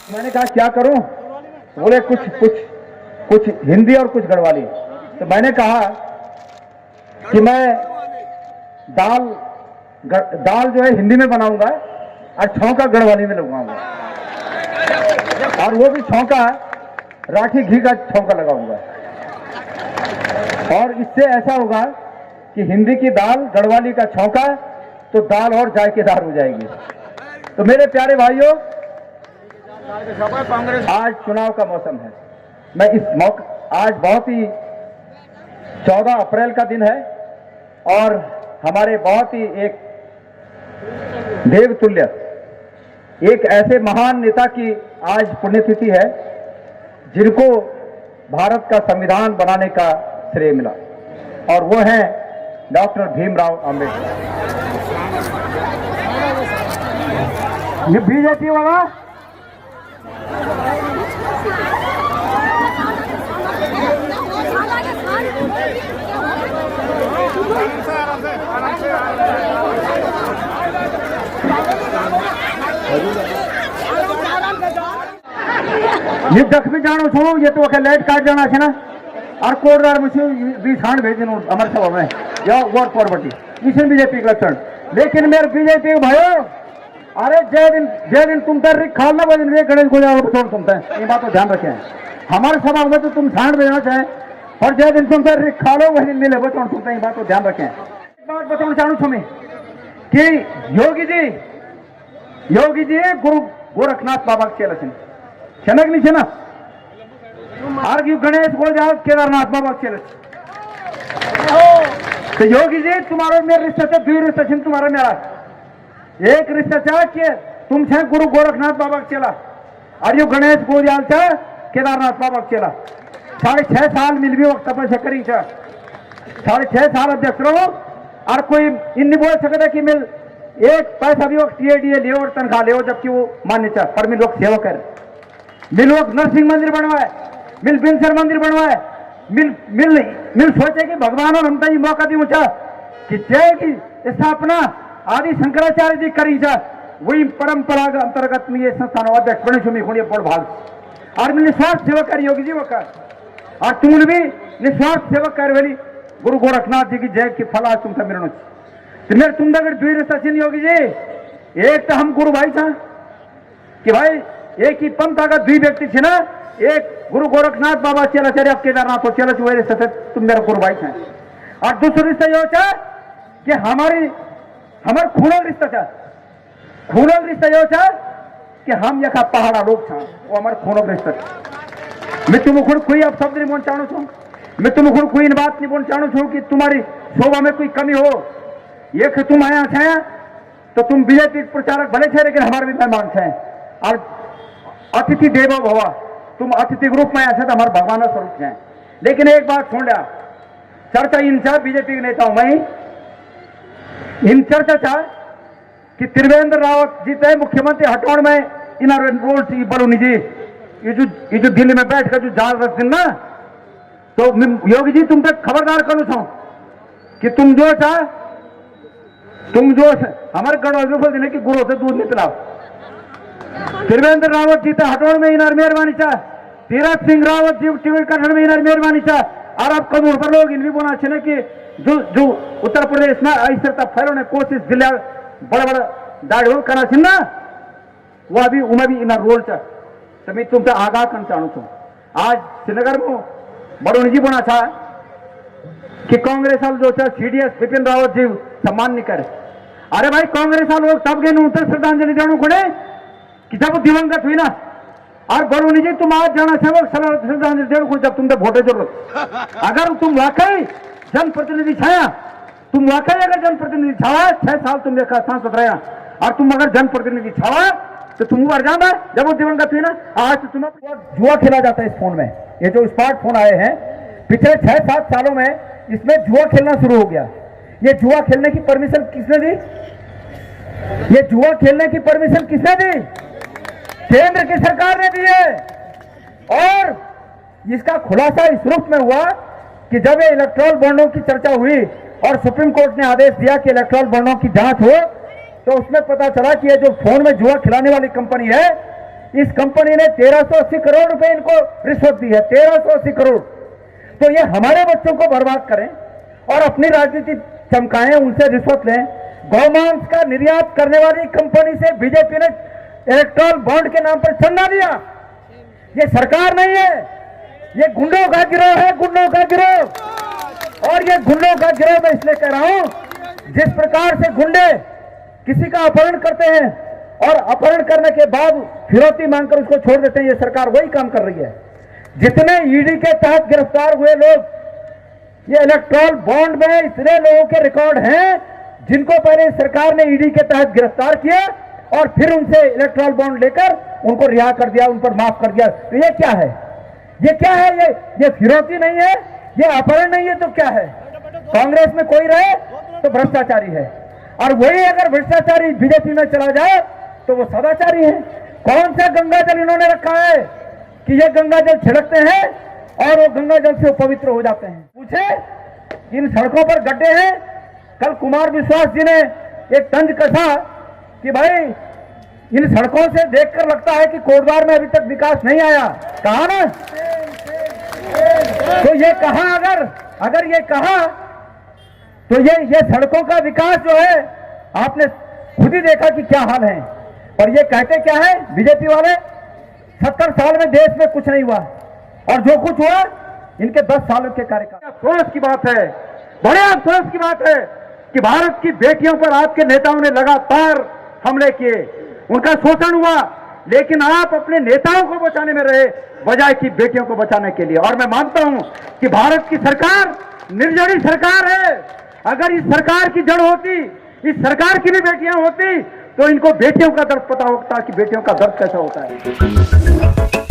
मैंने कहा क्या करूं, बोले कुछ कुछ कुछ हिंदी और कुछ गढ़वाली। तो मैंने कहा कि मैं दाल जो है हिंदी में बनाऊंगा और छौंका गढ़वाली में लगाऊंगा, और वो भी छौंका राठी घी का छौंका लगाऊंगा। और इससे ऐसा होगा कि हिंदी की दाल, गढ़वाली का छौंका, तो दाल और जायकेदार हो जाएगी। तो मेरे प्यारे भाइयों, आज चुनाव का मौसम है। मैं इस मौका, आज बहुत ही 14 अप्रैल का दिन है और हमारे बहुत ही एक देवतुल्य, एक ऐसे महान नेता की आज पुण्यतिथि है जिनको भारत का संविधान बनाने का श्रेय मिला, और वो हैं डॉक्टर भीमराव अंबेडकर। ये बीजेपी वाला ये जख्मी जानो छो, ये तो लाइट काट जाना है ना, और कोडदार मुझे भी छाण भेज देना हमारे सभा में या वोट फॉरवर्ड मिशन बीजेपी का लक्षण। लेकिन मेरे बीजेपी भाइयों, अरे जय दिन तुम तर खाल ना बजे गणेश गोजा छोड़ तुम ये बात को ध्यान रखें। हमारे सभा में तो तुम छाण भेजना चाहें, और जय दिन तुम तर खा लो वही दिन मिले बचोड़ तुम ये बात को ध्यान रखें। एक बात बताना चाहूँ तुम्हें कि योगी जी गुरु गोरखनाथ बाबा चेला छनक नहीं छना, और गणेश गोजा केदारनाथ बाबा चेला। तो योगी जी तुम्हारा मेरा रिश्ता से 2 रिश्ता छे तुम्हारा मेरा। एक रिश्ता चाह के तुम छे गुरु गोरखनाथ बाबा चेला, और यो गणेश गोजाल छे केदारनाथ बाबा चेला। 6.5 साल मिल भी वक्त तपस्या करी छे, 6.5 साल अध्यक्ष रहो, और कोई इन नहीं बोल सकता कि मिल एक पैसा भी वक्त टीएडीए ले और तनख्वाह ले, जबकि वो मान्य चाह पर मिल वक्त सेवा कर, मिल वक्त नरसिंह मंदिर बनवाए, मिल बिनसर मंदिर बनवाए, मिल सोचे कि भगवान और हमता ये मौका दी मुझा कि जय की स्थापना आदि शंकराचार्य जी करी जा, वही परंपरा के अंतर्गत में ये संस्थान अध्यक्ष बने सुमी खुणी बड़ भाग, और मिल निस्वार्थ सेवा कर योगी जी वका, और तुम भी निस्वार्थ सेवा कर वाली गुरु गोरखनाथ जी की जय की फला तुम था मिलनो। तो मेरे तुम अगर 2 रिश्ता छीन योगी जी, एक तो हम गुरु भाई था कि भाई एक ही पंथ का 2 व्यक्ति छे ना, एक गुरु गोरखनाथ बाबा चेला चले, अब केदारनाथ हो चेला चुए रिश्ता से तुम मेरा गुरु भाई थे। और दूसरा रिश्ता ये होता कि हमारे खूनल रिश्ता था, खूनल रिश्ता ये होता कि हम यखा पहाड़ा लोग था, वो हमारे खूनल रिश्ता था। मैं तुम खुद कोई अब शब्द नहीं बोल चाहूँ छू, मैं तुम खुद कोई इन बात नहीं बोल चाहूँ छू कि तुम्हारी शोभा में कोई कमी हो। ये तुम आया छे तो तुम बीजेपी प्रचारक भले थे, लेकिन हमारे भी मेहमान थे, और अतिथि देवो भव, तुम अतिथि ग्रुप में आया थे तो हमारे भगवान स्वरूप हैं। लेकिन एक बात सुन लिया, चर्चा इनसे बीजेपी के नेताओं में इन चर्चा था कि त्रिवेंद्र रावत जीते मुख्यमंत्री हटौड़ में इन रोल बरूनी जी ये जो दिल्ली में बैठ कर जो जाल रख दिन ना, तो योगी जी तुम तक खबरदार करो छो कि तुम जो हमारे गढ़वाल देने की गुरु से दूध नहीं पिलाओ। त्रिवेंद्र रावत जी हटौड़ में इनार मेहरबानी चाह, तीरथ सिंह रावत जी टिकट में इनार मेहरबानी चाह, और अब कदूर पर लोग इन भी बोला छे कि जो उत्तर प्रदेश में ऐसे तक फैलो ने कोशिश जिला बड़ा दाढ़ी हो करना छे ना, वो अभी उमें भी इनार रोल चाह। तो मैं तुमसे आगाह करना चाहूँ छू, आज श्रीनगर में बड़ोनी जी बोला था कि कांग्रेस वाल जो सीडीएस बिपिन रावत जी सम्मान नहीं करे। अरे भाई कांग्रेस वाल लोग तब गए उत्तर श्रद्धांजलि देने खुड़े कि जब दिवंगत हुई ना, और बरूनी जी तुम आज जाना सेवक श्रद्धांजलि देने को जब तुमने वोटे जरूरत। अगर तुम वाकई जनप्रतिनिधि छाया, तुम वाकई अगर जनप्रतिनिधि छावा 6 साल तुम देखा सांसद रहा, और तुम अगर जनप्रतिनिधि छावा तो तुम मर जाना जब वो दिवंगत हुई ना। आज तो तुम्हें जुआ खेला जाता है इस फोन में, ये जो स्मार्टफोन आए हैं पिछले 6-7 सालों में इसमें जुआ खेलना शुरू हो गया। ये जुआ खेलने की परमिशन किसने दी? ये जुआ खेलने की परमिशन किसने दी? केंद्र की सरकार ने दी है। और इसका खुलासा इस रूप में हुआ कि जब ये इलेक्ट्रॉल बॉन्डों की चर्चा हुई और सुप्रीम कोर्ट ने आदेश दिया कि इलेक्ट्रॉल बॉन्डों की जांच हो, तो उसमें पता चला कि ये जो फोन में जुआ खिलाने वाली कंपनी है इस कंपनी ने 1380 करोड़ रुपए इनको रिश्वत दी है, 1380 करोड़। तो ये हमारे बच्चों को बर्बाद करें और अपनी राजनीति चमकाएं, उनसे रिश्वत लें। गौमांस का निर्यात करने वाली कंपनी से बीजेपी ने इलेक्ट्रॉल बॉन्ड के नाम पर चंदा दिया। ये सरकार नहीं है, ये गुंडों का गिरोह है, गुंडों का गिरोह। और ये गुंडों का गिरोह मैं इसलिए कह रहा हूं, जिस प्रकार से गुंडे किसी का अपहरण करते हैं और अपहरण करने के बाद फिरौती मांगकर उसको छोड़ देते हैं, ये सरकार वही काम कर रही है। जितने ईडी के तहत गिरफ्तार हुए लोग, ये इलेक्ट्रॉल बॉन्ड में इतने लोगों के रिकॉर्ड हैं जिनको पहले सरकार ने ईडी के तहत गिरफ्तार किया और फिर उनसे इलेक्ट्रॉल बॉन्ड लेकर उनको रिहा कर दिया, उन पर माफ कर दिया। तो ये क्या है? ये क्या है? ये फिरौती नहीं है, ये अपहरण नहीं है, तो क्या है? कांग्रेस में कोई रहे तो भ्रष्टाचारी है, और वही अगर भ्रष्टाचारी बीजेपी में चला जाए तो वो सदाचारी है। कौन सा गंगा जल इन्होंने रखा है कि ये गंगा जल छिड़कते हैं और वो गंगा जल से पवित्र हो जाते हैं? पूछे, इन सड़कों पर गड्ढे हैं। कल कुमार विश्वास जी ने एक तंज कसा कि भाई इन सड़कों से देखकर लगता है कि कोटद्वार में अभी तक विकास नहीं आया। कहा ना? तो ये कहा, अगर ये कहा तो ये सड़कों का विकास जो है आपने खुद ही देखा कि क्या हाल है। और ये कहते क्या है बीजेपी वाले, 70 साल में देश में कुछ नहीं हुआ, और जो कुछ हुआ इनके 10 सालों के कार्यकाल। अफसोस की बात है, बड़े अफसोस की बात है कि भारत की बेटियों पर आपके नेताओं ने लगातार हमले किए, उनका शोषण हुआ, लेकिन आप अपने नेताओं को बचाने में रहे बजाय कि बेटियों को बचाने के लिए। और मैं मानता हूं कि भारत की सरकार निर्दयी सरकार है। अगर इस सरकार की जड़ होती, इस सरकार की भी बेटियां होती, तो इनको बेटियों का दर्द पता होता कि बेटियों का दर्द कैसा होता है।